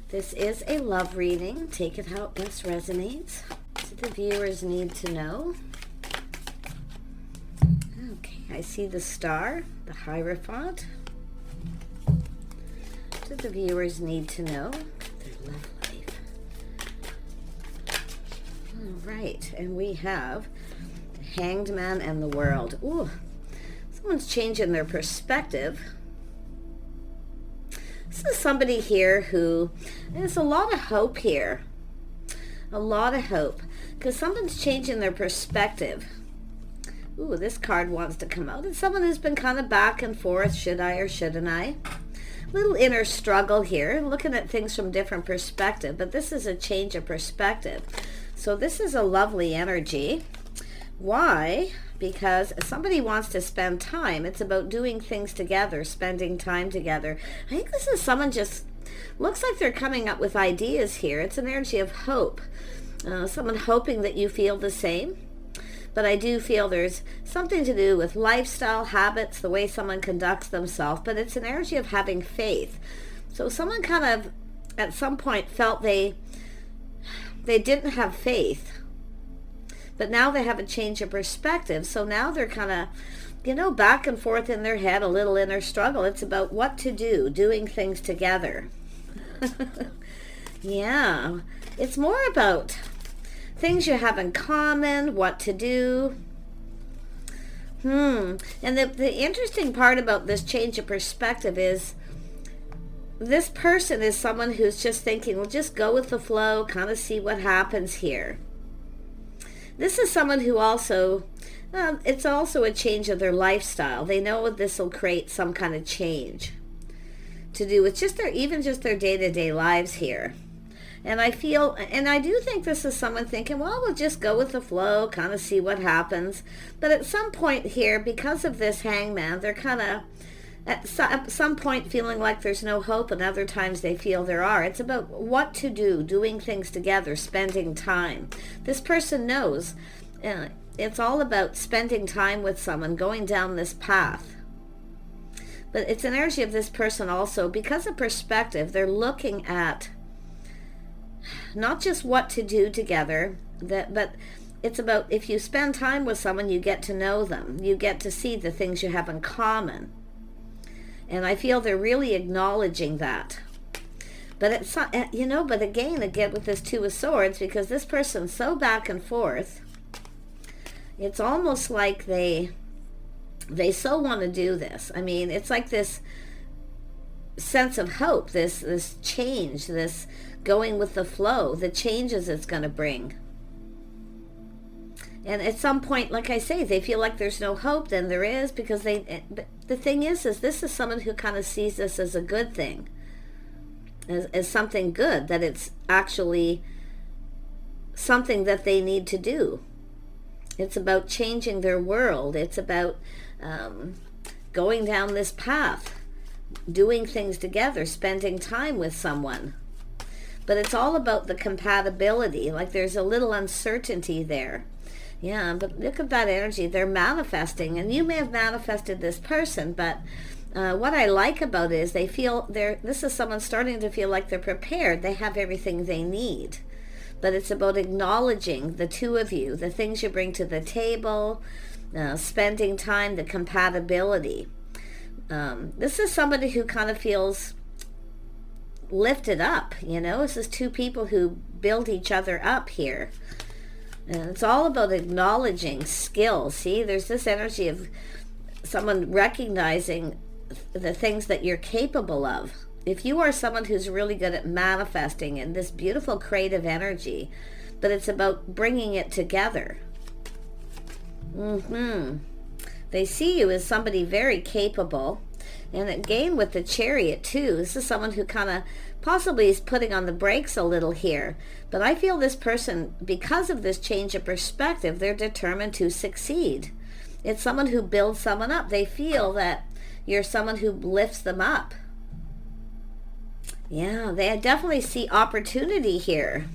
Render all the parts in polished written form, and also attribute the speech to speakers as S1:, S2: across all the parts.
S1: This is a love reading. Take it how it best resonates. So the viewers need to know. Okay, I see the star, the Hierophant. So the viewers need to know their love life. All right, and we have the Hanged Man and the World. Ooh, someone's changing their perspective. This is somebody here who, there's a lot of hope here. A lot of hope. Because someone's changing their perspective. Ooh, this card wants to come out. It's someone who's been kind of back and forth. Should I or shouldn't I? Little inner struggle here. Looking at things from different perspective. But this is a change of perspective. So this is a lovely energy. Why? Because somebody wants to spend time. It's about doing things together, spending time together. I think this is someone just, looks like they're coming up with ideas here. It's an energy of hope. Someone hoping that you feel the same. But I do feel there's something to do with lifestyle, habits, the way someone conducts themselves. But it's an energy of having faith. So someone kind of, at some point, felt they didn't have faith. But now they have a change of perspective. So now they're kind of, back and forth in their head, a little inner struggle. It's about what to do, doing things together. Yeah. It's more about things you have in common, what to do. And the interesting part about this change of perspective is this person is someone who's just thinking, well, just go with the flow, kind of see what happens here. This is someone who also, it's also a change of their lifestyle. They know this will create some kind of change to do with just their day-to-day lives here. And I feel, and I do think this is someone thinking, well, we'll just go with the flow, kind of see what happens. But at some point here, because of this Hangman, they're kind of, at some point feeling like there's no hope, and other times they feel there are. It's about what to do, doing things together, spending time. This person knows it's all about spending time with someone, going down this path. But it's an energy of this person also, because of perspective, they're looking at not just what to do together, but it's about if you spend time with someone, you get to know them. You get to see the things you have in common. And I feel they're really acknowledging that. But it's, but again with this Two of Swords, because this person's so back and forth, it's almost like they so want to do this. I mean, it's like this sense of hope, this change, this going with the flow, the changes it's going to bring. And at some point, like I say, they feel like there's no hope, then there is, because the thing is this is someone who kind of sees this as a good thing, as something good, that it's actually something that they need to do. It's about changing their world. It's about going down this path, doing things together, spending time with someone. But it's all about the compatibility. Like there's a little uncertainty there. Yeah, but look at that energy. They're manifesting, and you may have manifested this person, but what I like about it is they feel this is someone starting to feel like they're prepared. They have everything they need. But it's about acknowledging the two of you, the things you bring to the table, spending time, the compatibility. This is somebody who kind of feels lifted up, This is two people who build each other up here. And it's all about acknowledging skill. See, there's this energy of someone recognizing the things that you're capable of. If you are someone who's really good at manifesting in this beautiful creative energy, but it's about bringing it together. They see you as somebody very capable. And again with the Chariot too, this is someone who kind of possibly is putting on the brakes a little here. But I feel this person, because of this change of perspective, they're determined to succeed. It's someone who builds someone up. They feel that you're someone who lifts them up. Yeah, they definitely see opportunity here.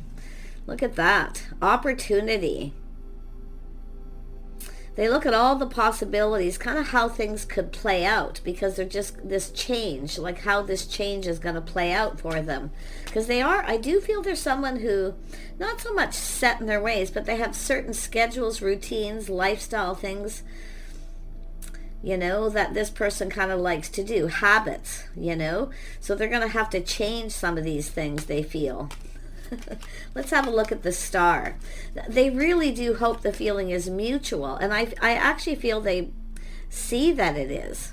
S1: Look at that. Opportunity. They look at all the possibilities, kind of how things could play out, because they're just this change, like how this change is going to play out for them. Because I do feel there's someone who, not so much set in their ways, but they have certain schedules, routines, lifestyle things, that this person kind of likes to do, habits, So they're going to have to change some of these things, they feel. Let's have a look at the star. They really do hope the feeling is mutual, and I actually feel they see that it is.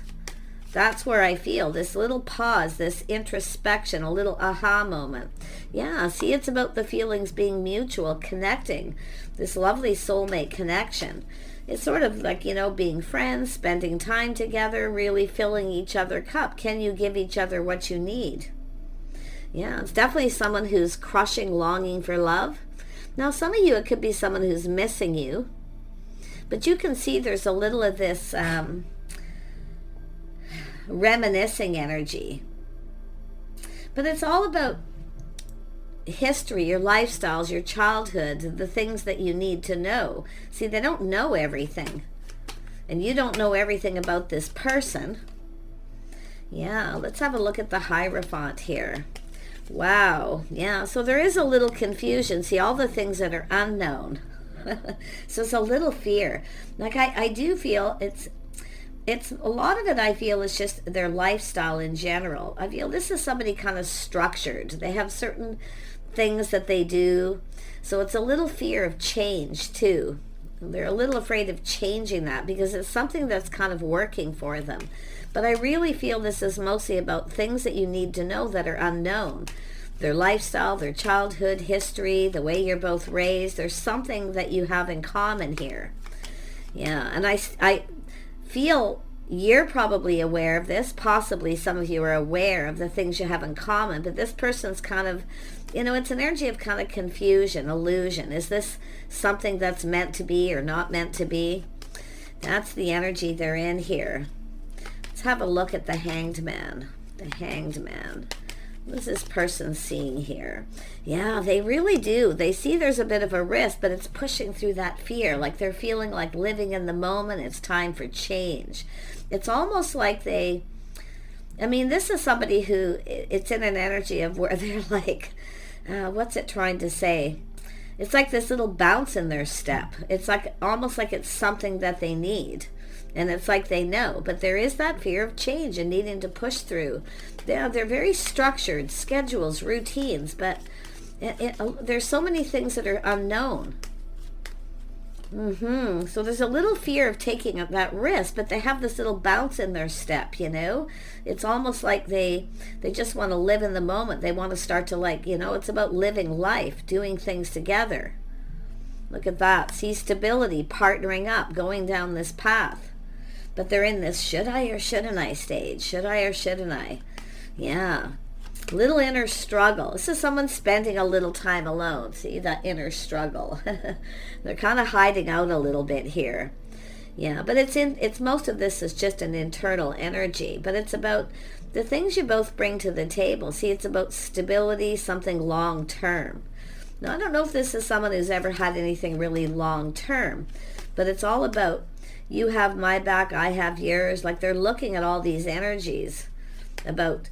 S1: That's where I feel this little pause, this introspection, a little aha moment. Yeah, see, it's about the feelings being mutual, connecting, this lovely soulmate connection. It's sort of like, being friends, spending time together, really filling each other's cup. Can you give each other what you need? Yeah, it's definitely someone who's crushing longing for love. Now, some of you, it could be someone who's missing you. But you can see there's a little of this reminiscing energy. But it's all about history, your lifestyles, your childhood, the things that you need to know. See, they don't know everything. And you don't know everything about this person. Yeah, let's have a look at the Hierophant here. Wow. Yeah, so there is a little confusion. See, all the things that are unknown. So it's a little fear. Like I do feel it's a lot of it, I feel, is just their lifestyle in general. I feel this is somebody kind of structured. They have certain things that they do. So it's a little fear of change too. They're a little afraid of changing that because it's something that's kind of working for them. But I really feel this is mostly about things that you need to know that are unknown. Their lifestyle, their childhood history, the way you're both raised. There's something that you have in common here. Yeah, and I feel you're probably aware of this. Possibly some of you are aware of the things you have in common. But this person's kind of, it's an energy of kind of confusion, illusion. Is this something that's meant to be or not meant to be? That's the energy they're in here. Let's have a look at the Hanged Man. The Hanged Man. What is this person seeing here? Yeah, they really do. They see there's a bit of a risk, but it's pushing through that fear. Like they're feeling like living in the moment. It's time for change. It's almost like this is somebody who, it's in an energy of where they're like, what's it trying to say? It's like this little bounce in their step. It's like almost like it's something that they need. And it's like they know, but there is that fear of change and needing to push through. They're very structured, schedules, routines, but there's so many things that are unknown. So there's a little fear of taking that risk, but they have this little bounce in their step, It's almost like they just want to live in the moment. They want to start to it's about living life, doing things together. Look at that. See, stability, partnering up, going down this path. But they're in this should I or shouldn't I stage. Should I or shouldn't I? Yeah. Little inner struggle. This is someone spending a little time alone. See, that inner struggle. They're kind of hiding out a little bit here. Yeah, but it's most of this is just an internal energy. But it's about the things you both bring to the table. See, it's about stability, something long term. Now, I don't know if this is someone who's ever had anything really long term, but it's all about you have my back, I have yours. Like they're looking at all these energies about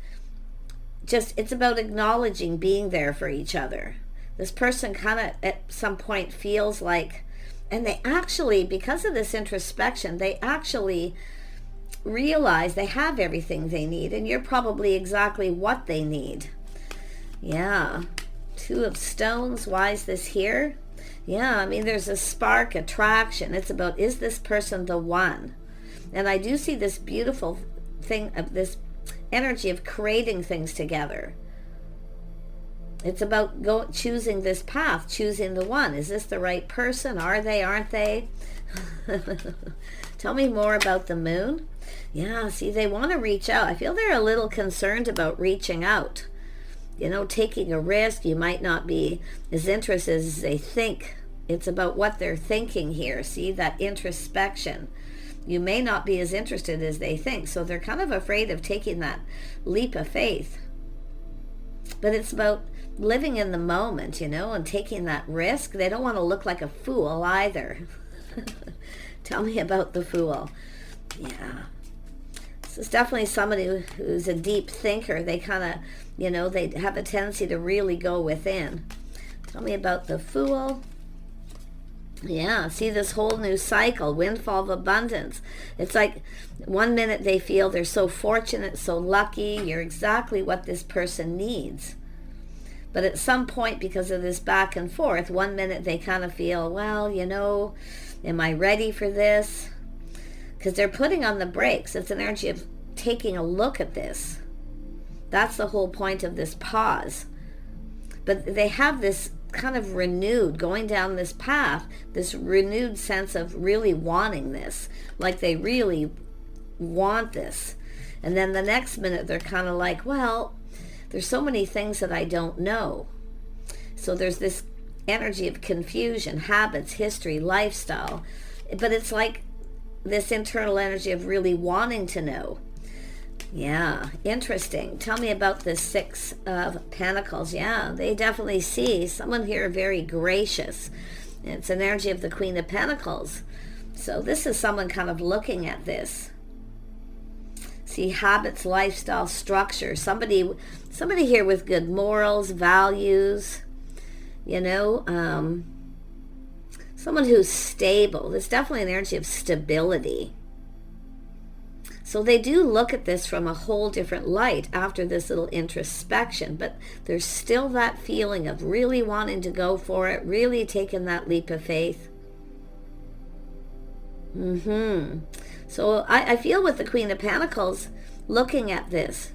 S1: it's about acknowledging being there for each other. This person kind of at some point feels like, and they actually, because of this introspection, they actually realize they have everything they need, and you're probably exactly what they need. Yeah. Two of Stones. Why is this here? Yeah, there's a spark, attraction. It's about, is this person the one? And I do see this beautiful thing of this energy of creating things together. It's about choosing this path, choosing the one. Is this the right person? Are they, aren't they? Tell me more about the Moon. Yeah, see, they want to reach out. I feel they're a little concerned about reaching out. Taking a risk. You might not be as interested as they think. It's about what they're thinking here. See, that introspection. You may not be as interested as they think. So they're kind of afraid of taking that leap of faith. But it's about living in the moment, and taking that risk. They don't want to look like a fool either. Tell me about the Fool. Yeah. This is definitely somebody who's a deep thinker. They kind of, they have a tendency to really go within. Tell me about the Fool. Yeah, see this whole new cycle, windfall of abundance. It's like 1 minute they feel they're so fortunate, so lucky, you're exactly what this person needs. But at some point, because of this back and forth, 1 minute they kind of feel, well, am I ready for this? Because they're putting on the brakes. It's an energy of taking a look at this. That's the whole point of this pause. But they have this kind of renewed, going down this path, this renewed sense of really wanting this, like they really want this. And then the next minute they're kind of like, well, there's so many things that I don't know. So there's this energy of confusion, habits, history, lifestyle. But it's like this internal energy of really wanting to know. Yeah, interesting. Tell me about the Six of Pentacles. Yeah, they definitely see someone here very gracious. It's an energy of the Queen of Pentacles. So this is someone kind of looking at this. See, habits, lifestyle, structure. Somebody here with good morals, values, someone who's stable. There's definitely an energy of stability. So they do look at this from a whole different light after this little introspection, but there's still that feeling of really wanting to go for it, really taking that leap of faith. So I feel with the Queen of Pentacles, looking at this,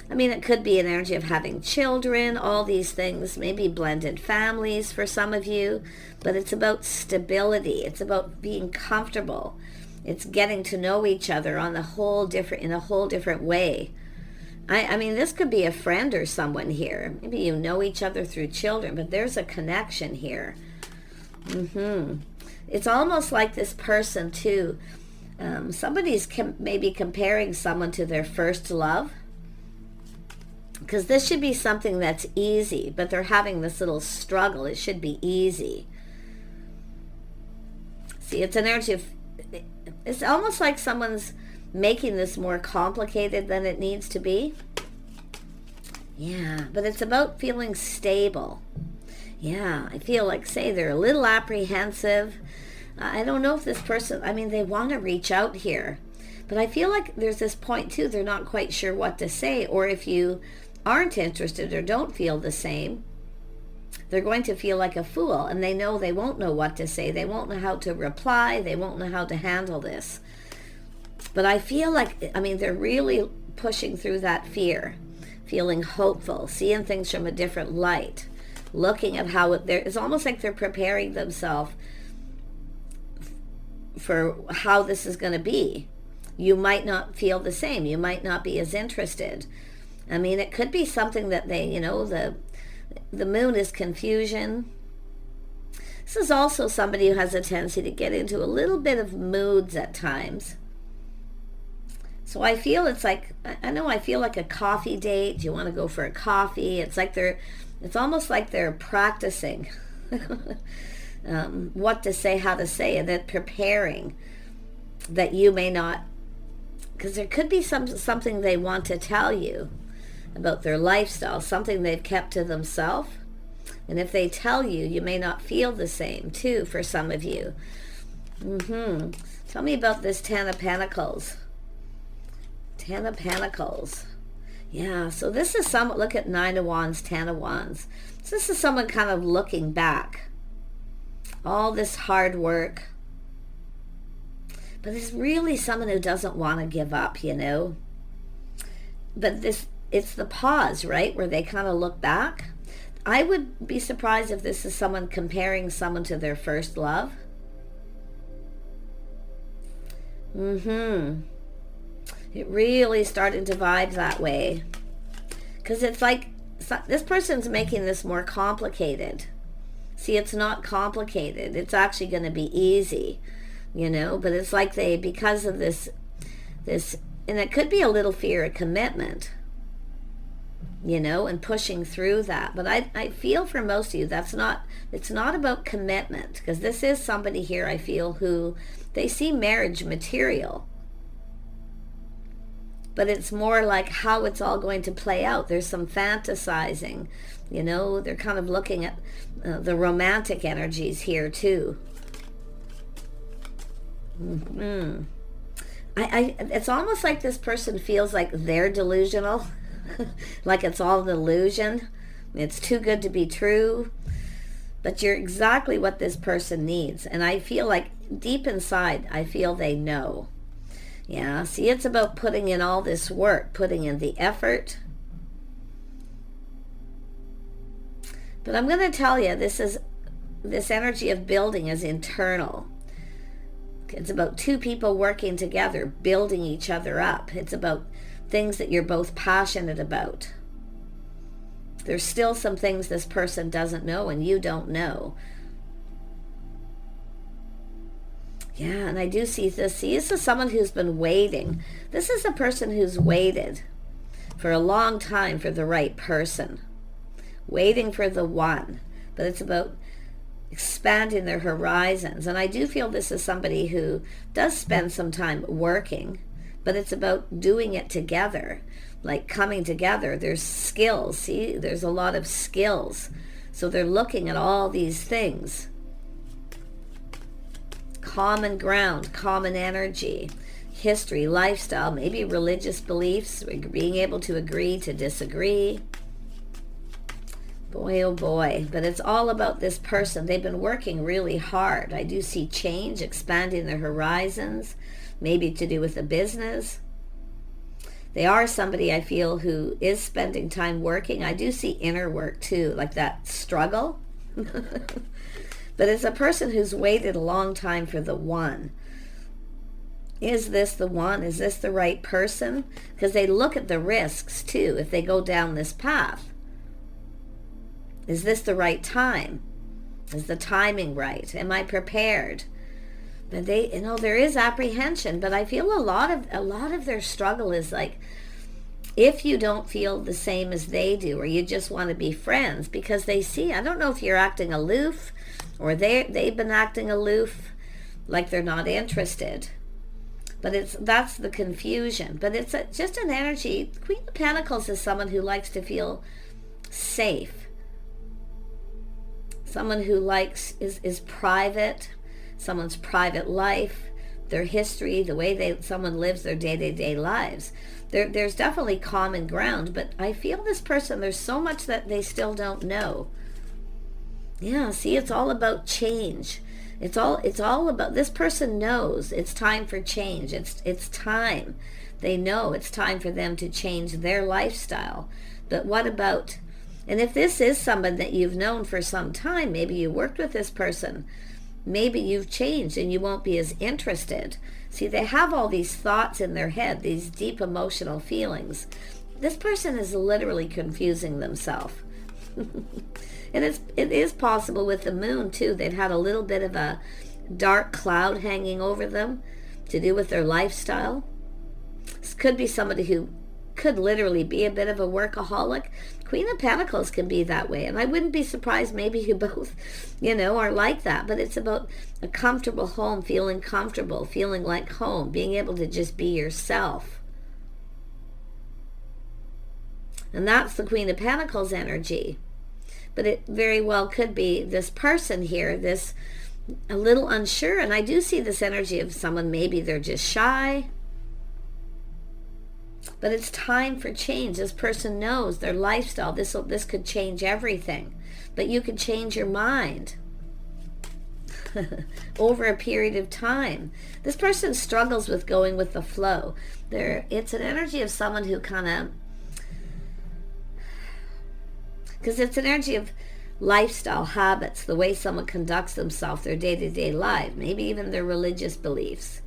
S1: I mean, it could be an energy of having children, all these things, maybe blended families for some of you, but it's about stability. It's about being comfortable. It's getting to know each other in a whole different way. I mean, this could be a friend or someone here. Maybe you know each other through children, but there's a connection here. It's almost like this person too. Somebody's maybe comparing someone to their first love. Because this should be something that's easy, but they're having this little struggle. It should be easy. See, it's an energy of... It's almost like someone's making this more complicated than it needs to be. Yeah, but it's about feeling stable. Yeah, I feel like, say, they're a little apprehensive. I don't know if this person, I mean, they want to reach out here. But I feel like there's this point, too, they're not quite sure what to say. Or if you aren't interested or don't feel the same, they're going to feel like a fool, and they know they won't know what to say. They won't know how to reply. They won't know how to handle this. But I feel like, I mean, they're really pushing through that fear, feeling hopeful, seeing things from a different light, looking at how it's almost like they're preparing themselves for how this is going to be. You might not feel the same. You might not be as interested. I mean, it could be something that they, the moon is confusion. This is also somebody who has a tendency to get into a little bit of moods at times. So I feel it's like, I feel like a coffee date. You want to go for a coffee. It's almost like they're practicing what to say, how to say, and then preparing that you may not, because there could be something they want to tell you about their lifestyle, something they've kept to themselves. And if they tell you, you may not feel the same, too, for some of you. Tell me about this Ten of Pentacles. Ten of Pentacles. Yeah, so this is someone, look at Nine of Wands, Ten of Wands. So this is someone kind of looking back. All this hard work. But it's really someone who doesn't want to give up, But it's the pause, right, where they kind of look back. I would be surprised if this is someone comparing someone to their first love. It really starting to vibe that way. Because it's like, this person's making this more complicated. See, it's not complicated. It's actually going to be easy, But it's like because of this, and it could be a little fear of commitment. and pushing through that. But I feel for most of you, it's not about commitment, because this is somebody here, I feel, who they see marriage material. But it's more like how it's all going to play out. There's some fantasizing, they're kind of looking at the romantic energies here too. It's almost like this person feels like they're delusional. Like it's all an illusion. It's too good to be true. But you're exactly what this person needs. And I feel like deep inside, I feel they know. Yeah, see, it's about putting in all this work, putting in the effort. But I'm going to tell you, this energy of building is internal. It's about two people working together, building each other up. It's about things that you're both passionate about. There's still some things this person doesn't know and you don't know. Yeah, and I do see this. See, this is someone who's been waiting. This is a person who's waited for a long time for the right person. Waiting for the one. But it's about expanding their horizons. And I do feel this is somebody who does spend some time working, but it's about doing it together, like coming together. There's skills. See, there's a lot of skills. So they're looking at all these things. Common ground, common energy, history, lifestyle, maybe religious beliefs, being able to agree to disagree. Boy, oh boy. But it's all about this person. They've been working really hard. I do see change, expanding their horizons, maybe to do with the business. They are somebody, I feel, who is spending time working. I do see inner work too, like that struggle. But it's a person who's waited a long time for the one. Is this the one? Is this the right person? Because they look at the risks too if they go down this path. Is this the right time? Is the timing right? Am I prepared? But they, there is apprehension, but I feel a lot of their struggle is like, if you don't feel the same as they do, or you just want to be friends, because they see, I don't know if you're acting aloof, or they've been acting aloof, like they're not interested. But that's the confusion. But it's just an energy. Queen of Pentacles is someone who likes to feel safe. Someone who is private, someone's private life, their history, the way someone lives their day-to-day lives. There's definitely common ground, but I feel this person, there's so much that they still don't know. Yeah, see, it's all about change. It's all about, this person knows it's time for change. It's time. They know it's time for them to change their lifestyle. But what about, and if this is someone that you've known for some time, maybe you worked with this person, maybe you've changed and you won't be as interested. See, they have all these thoughts in their head, these deep emotional feelings. This person is literally confusing themselves. And it is possible with the moon too. They've had a little bit of a dark cloud hanging over them to do with their lifestyle. This could be somebody who could literally be a bit of a workaholic. Queen of Pentacles can be that way, and I wouldn't be surprised maybe you both, are like that. But it's about a comfortable home, feeling comfortable, feeling like home, being able to just be yourself. And that's the Queen of Pentacles energy. But it very well could be this person here, this a little unsure. And I do see this energy of someone, maybe they're just shy. But it's time for change. This person knows their lifestyle. This could change everything. But you could change your mind over a period of time. This person struggles with going with the flow. It's an energy of someone who kind of, because it's an energy of lifestyle, habits, the way someone conducts themselves, their day-to-day life, maybe even their religious beliefs.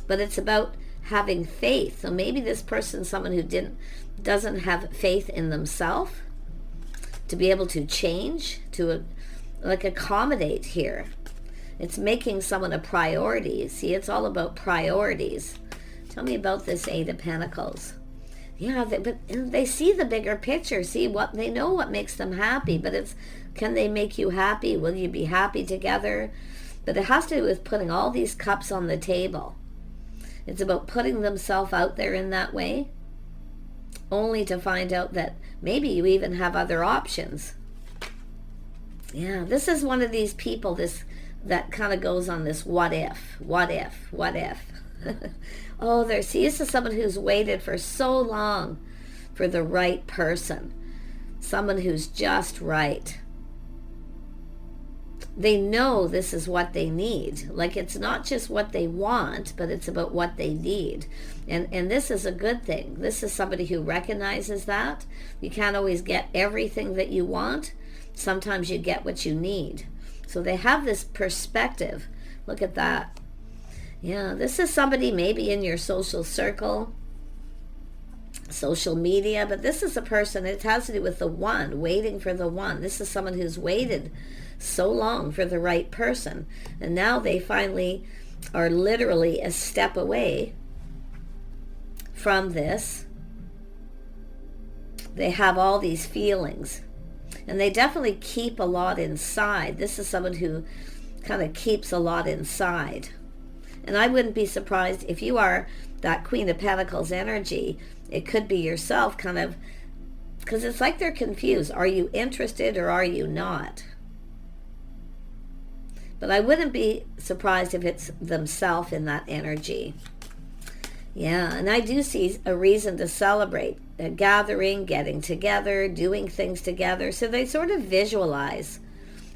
S1: But it's about having faith. So maybe this person's someone who doesn't have faith in themselves to be able to change, to accommodate here. It's making someone a priority. See, it's all about priorities. Tell me about this Eight of Pentacles. Yeah, but they see the bigger picture. See what they know, what makes them happy. But it's, can they make you happy? Will you be happy together? But it has to do with putting all these cups on the table. It's about putting themselves out there in that way, only to find out that maybe you even have other options. Yeah, this is one of these people that kind of goes on this what if. Oh, this is someone who's waited for so long for the right person. Someone who's just right. They know this is what they need. Like, it's not just what they want, but it's about what they need. And this is a good thing. This is somebody who recognizes that. You can't always get everything that you want. Sometimes you get what you need. So they have this perspective. Look at that. Yeah, this is somebody maybe in your social circle, social media, but this is a person, it has to do with the one, waiting for the one. This is someone who's waited so long for the right person, and now they finally are literally a step away from this. They have all these feelings, and they definitely keep a lot inside. This is someone who kind of keeps a lot inside. And I wouldn't be surprised if you are that Queen of Pentacles energy. It could be yourself, kind of, because it's like they're confused. Are you interested or are you not? But I wouldn't be surprised if it's themselves in that energy. Yeah, and I do see a reason to celebrate. A gathering, getting together, doing things together. So they sort of visualize.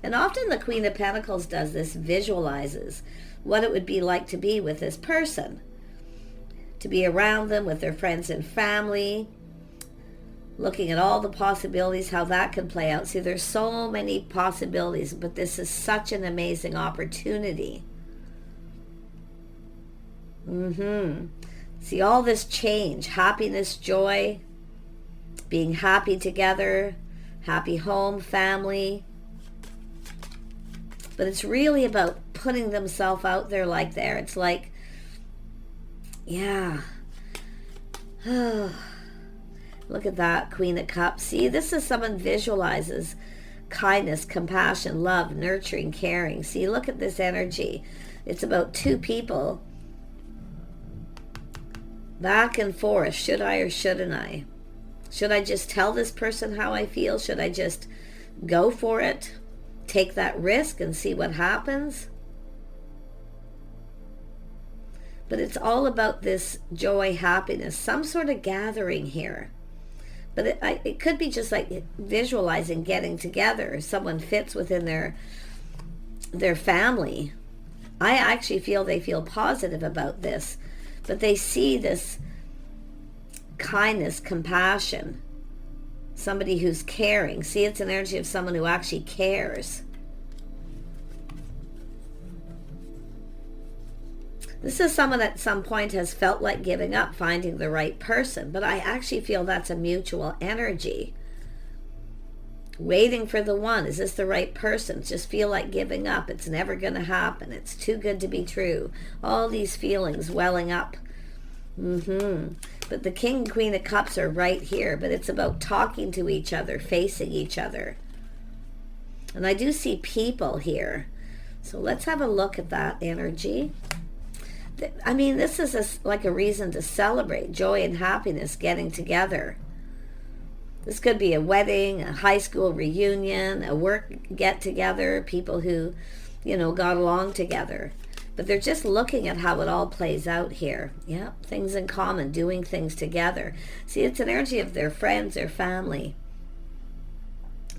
S1: And often the Queen of Pentacles does this, visualizes what it would be like to be with this person, to be around them with their friends and family, looking at all the possibilities, how that can play out. See, there's so many possibilities, but this is such an amazing opportunity. See, all this change, happiness, joy, being happy together, happy home, family. But it's really about putting themselves out there like there. It's like, yeah. Look at that, Queen of Cups. See, this is someone visualizes kindness, compassion, love, nurturing, caring. See, look at this energy. It's about two people back and forth. Should I or shouldn't I? Should I just tell this person how I feel? Should I just go for it? Take that risk and see what happens? But it's all about this joy, happiness, some sort of gathering here. But it could be just like visualizing getting together. Someone fits within their family. I actually feel they feel positive about this. But they see this kindness, compassion. Somebody who's caring. See, it's an energy of someone who actually cares. This is someone at some point has felt like giving up, finding the right person. But I actually feel that's a mutual energy. Waiting for the one. Is this the right person? Just feel like giving up. It's never going to happen. It's too good to be true. All these feelings welling up. But the King and Queen of Cups are right here. But it's about talking to each other, facing each other. And I do see people here. So let's have a look at that energy. I mean, this is like a reason to celebrate joy and happiness, getting together. This could be a wedding, a high school reunion, a work get-together, people who, got along together. But they're just looking at how it all plays out here. Yeah, things in common, doing things together. See, it's an energy of their friends, their family,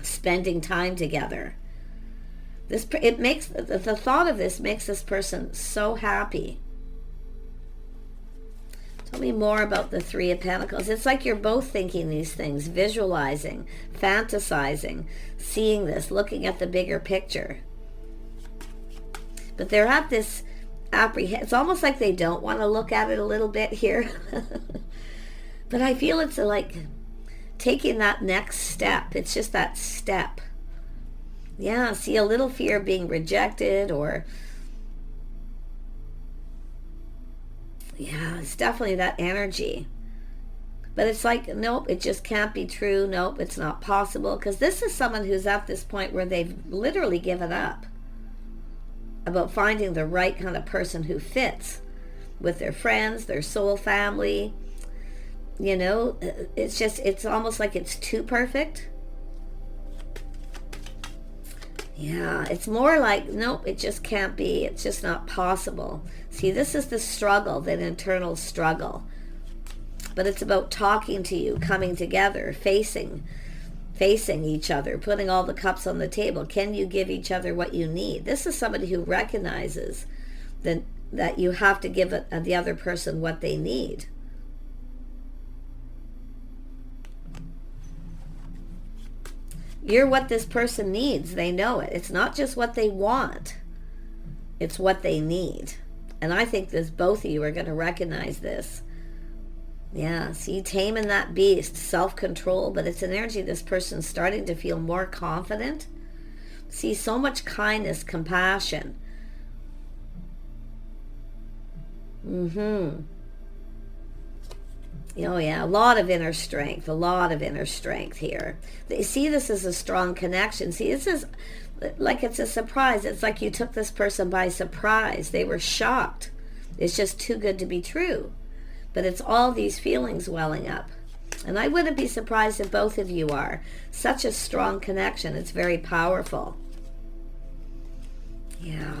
S1: spending time together. The thought of this makes this person so happy. Tell me more about the Three of Pentacles. It's like you're both thinking these things, visualizing, fantasizing, seeing this, looking at the bigger picture. But they're at this it's almost like they don't want to look at it a little bit here. But I feel it's like taking that next step. It's just that step. Yeah, see, a little fear of being rejected, or yeah, it's definitely that energy. But it's like, nope, it just can't be true. Nope, it's not possible. Because this is someone who's at this point where they've literally given up about finding the right kind of person who fits with their friends, their soul family. You know, it's almost like it's too perfect. Yeah, it's more like, nope, it just can't be. It's just not possible. See, this is the struggle, that internal struggle. But it's about talking to you, coming together, facing each other, putting all the cups on the table. Can you give each other what you need? This is somebody who recognizes that you have to give the other person what they need. You're what this person needs. They know it. It's not just what they want. It's what they need. And I think both of you are going to recognize this. Yeah, see, taming that beast, self-control, but it's an energy this person's starting to feel more confident. See, so much kindness, compassion. Oh yeah, a lot of inner strength here. They see this as a strong connection. See, this is like it's a surprise. It's like you took this person by surprise. They were shocked. It's just too good to be true. But it's all these feelings welling up. And I wouldn't be surprised if both of you are. Such a strong connection. It's very powerful. Yeah.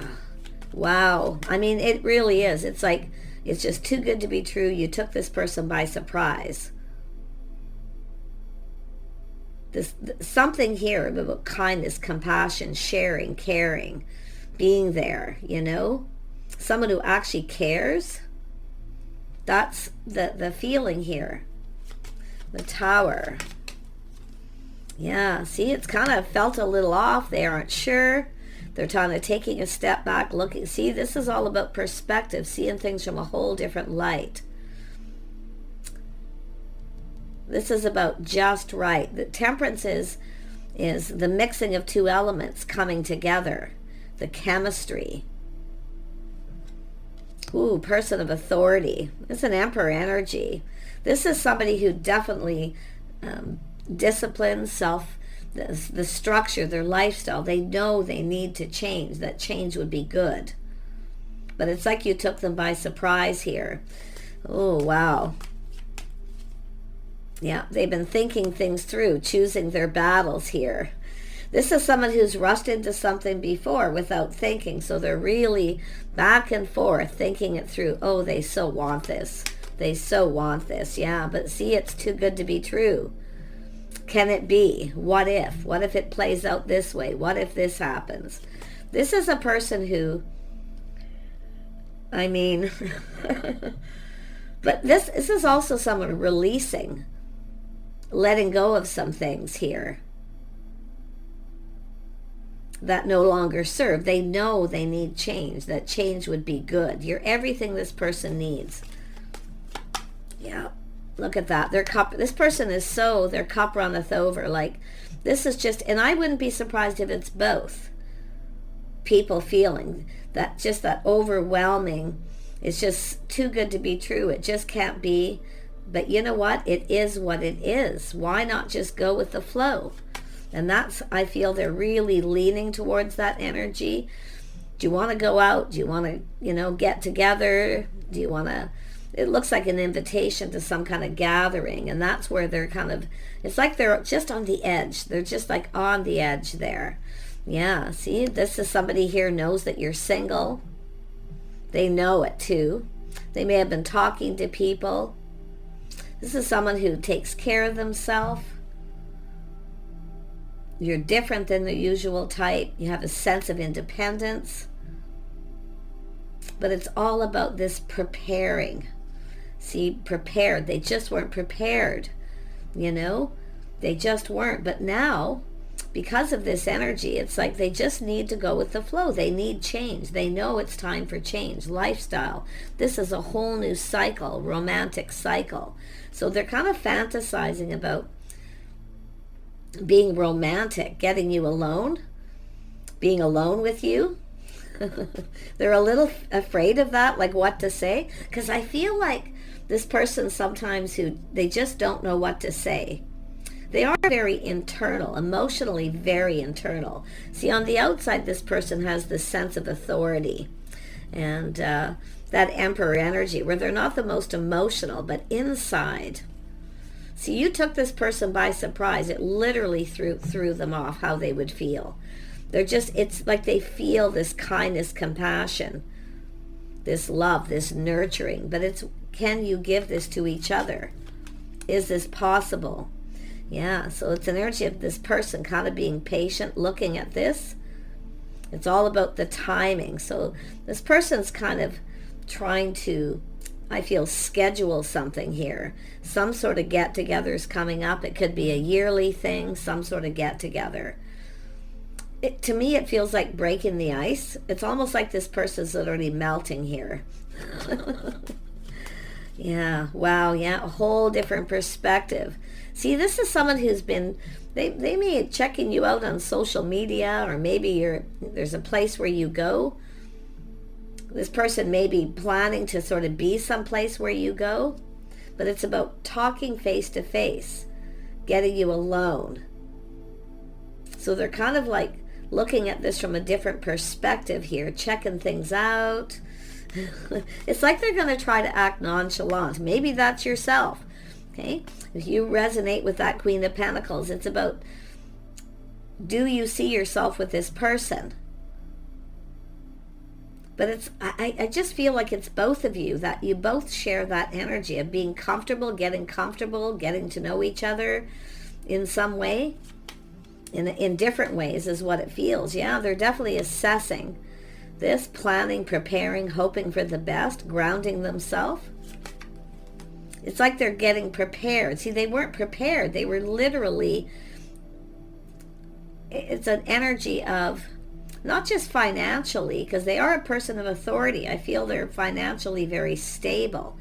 S1: Wow. I mean, it really is. It's like, it's just too good to be true. You took this person by surprise. Something here about kindness, compassion, sharing, caring, being there, you know? Someone who actually cares. That's the feeling here. The Tower. Yeah, see, it's kind of felt a little off. They aren't sure. They're kind of taking a step back, looking. See, this is all about perspective, seeing things from a whole different light. This is about just right. The Temperance is the mixing of two elements coming together. The chemistry. Ooh, person of authority. It's an Emperor energy. This is somebody who definitely disciplines the structure, their lifestyle. They know they need to change. That change would be good. But it's like you took them by surprise here. Oh, wow. Yeah, they've been thinking things through, choosing their battles here. This is someone who's rushed into something before without thinking, so they're really back and forth thinking it through. Oh, they so want this. They so want this. Yeah, but see, it's too good to be true. Can it be? What if? What if it plays out this way? What if this happens? This is a person who, I mean, but this is also someone releasing, letting go of some things here that no longer serve. They know they need change, that change would be good. You're everything this person needs. Yeah, look at that. Their cup, this person is so, their cup runneth over. Like, this is just, and I wouldn't be surprised if it's both people feeling that, just that overwhelming, it's just too good to be true. It just can't be. But you know what? It is what it is. Why not just go with the flow? And that's, I feel they're really leaning towards that energy. Do you want to go out? Do you want to, get together? Do you want to, it looks like an invitation to some kind of gathering. And that's where they're kind of, it's like they're just on the edge. They're just like on the edge there. Yeah, see, this is somebody here knows that you're single. They know it too. They may have been talking to people. This is someone who takes care of themselves. You're different than the usual type. You have a sense of independence. But it's all about this preparing. See, prepared. They just weren't prepared. They just weren't. But now, because of this energy, it's like they just need to go with the flow. They need change. They know it's time for change. Lifestyle. This is a whole new cycle, romantic cycle. So they're kind of fantasizing about being romantic, getting you alone, being alone with you. They're a little afraid of that, like what to say, because I feel like this person sometimes who they just don't know what to say. They are very internal, emotionally very internal. See, on the outside, this person has this sense of authority and that emperor energy where they're not the most emotional, but inside. See, you took this person by surprise. It literally threw them off how they would feel. It's like they feel this kindness, compassion, this love, this nurturing. But can you give this to each other? Is this possible? Yeah, so it's an energy of this person kind of being patient, looking at this. It's all about the timing. So this person's kind of trying to, I feel, schedule something here. Some sort of get-together is coming up. It could be a yearly thing, some sort of get-together. To me, it feels like breaking the ice. It's almost like this person's literally melting here. Yeah, wow, yeah, a whole different perspective. See, this is someone who's been, they may be checking you out on social media, or maybe there's a place where you go. This person may be planning to sort of be someplace where you go, but it's about talking face to face, getting you alone. So they're kind of like looking at this from a different perspective here, checking things out. It's like they're going to try to act nonchalant. Maybe that's yourself. Okay? If you resonate with that Queen of Pentacles, it's about, do you see yourself with this person? But I just feel like it's both of you, that you both share that energy of being comfortable, getting to know each other in some way, in different ways is what it feels. Yeah, they're definitely assessing this, planning, preparing, hoping for the best, grounding themselves. It's like they're getting prepared. See, they weren't prepared. They were literally, it's an energy of, not just financially, because they are a person of authority. I feel they're financially very stable.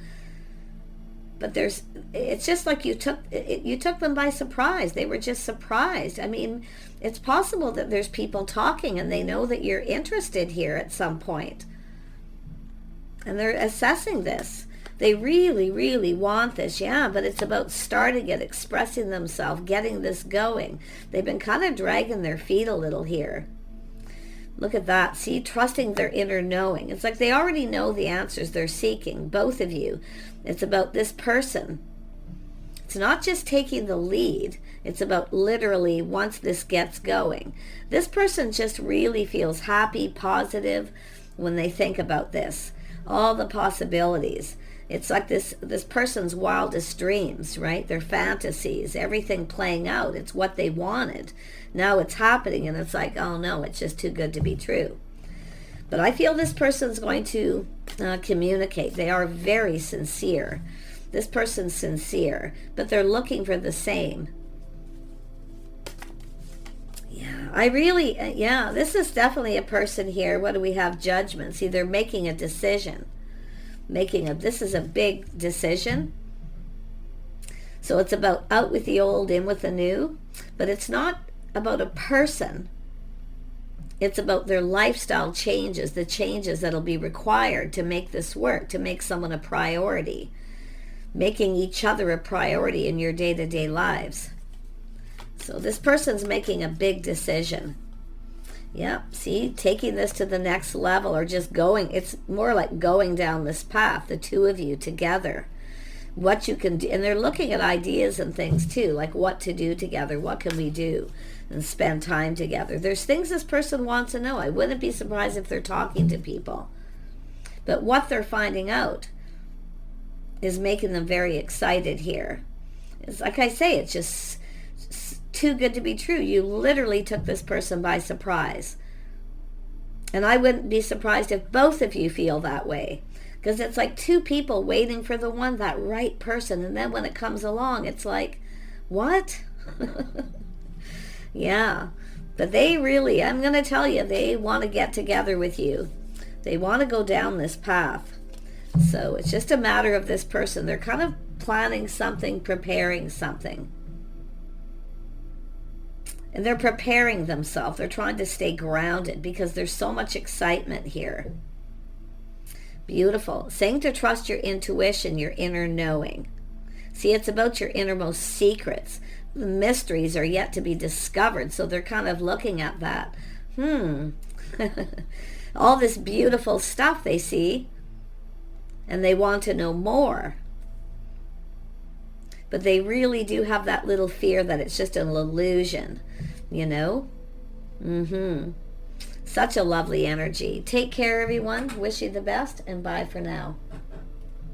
S1: But it's just like you took them by surprise. They were just surprised. I mean, it's possible that there's people talking and they know that you're interested here at some point. And they're assessing this. They really, really want this, yeah, but it's about starting it, expressing themselves, getting this going. They've been kind of dragging their feet a little here. Look at that. See, trusting their inner knowing. It's like they already know the answers they're seeking, both of you. It's about this person. It's not just taking the lead. It's about literally once this gets going. This person just really feels happy, positive when they think about this. All the possibilities. It's like this person's wildest dreams, right? Their fantasies, everything playing out. It's what they wanted. Now it's happening and it's like, oh no, it's just too good to be true. But I feel this person's going to communicate. They are very sincere. This person's sincere, but they're looking for the same. Yeah, this is definitely a person here. What do we have? Judgment. See, they're making a decision. This is a big decision. So it's about out with the old, in with the new. But it's not about a person. It's about their lifestyle changes, the changes that'll be required to make this work, to make someone a priority, making each other a priority in your day-to-day lives. So this person's making a big decision. Yeah, see, taking this to the next level, or just going, it's more like going down this path, the two of you together. What you can do, and they're looking at ideas and things too, like what to do together, what can we do, and spend time together. There's things this person wants to know. I wouldn't be surprised if they're talking to people. But what they're finding out is making them very excited here. It's like I say, it's just too good to be true. You literally took this person by surprise. And I wouldn't be surprised if both of you feel that way. Because it's like two people waiting for the one, that right person. And then when it comes along, it's like, what? Yeah. But they really, I'm going to tell you, they want to get together with you. They want to go down this path. So it's just a matter of this person. They're kind of planning something, preparing something. And they're preparing themselves. They're trying to stay grounded because there's so much excitement here. Beautiful. Saying to trust your intuition, your inner knowing. See, it's about your innermost secrets. The mysteries are yet to be discovered, so they're kind of looking at that. All this beautiful stuff they see, and they want to know more. But they really do have that little fear that it's just an illusion, you know? Such a lovely energy. Take care, everyone. Wish you the best, and bye for now.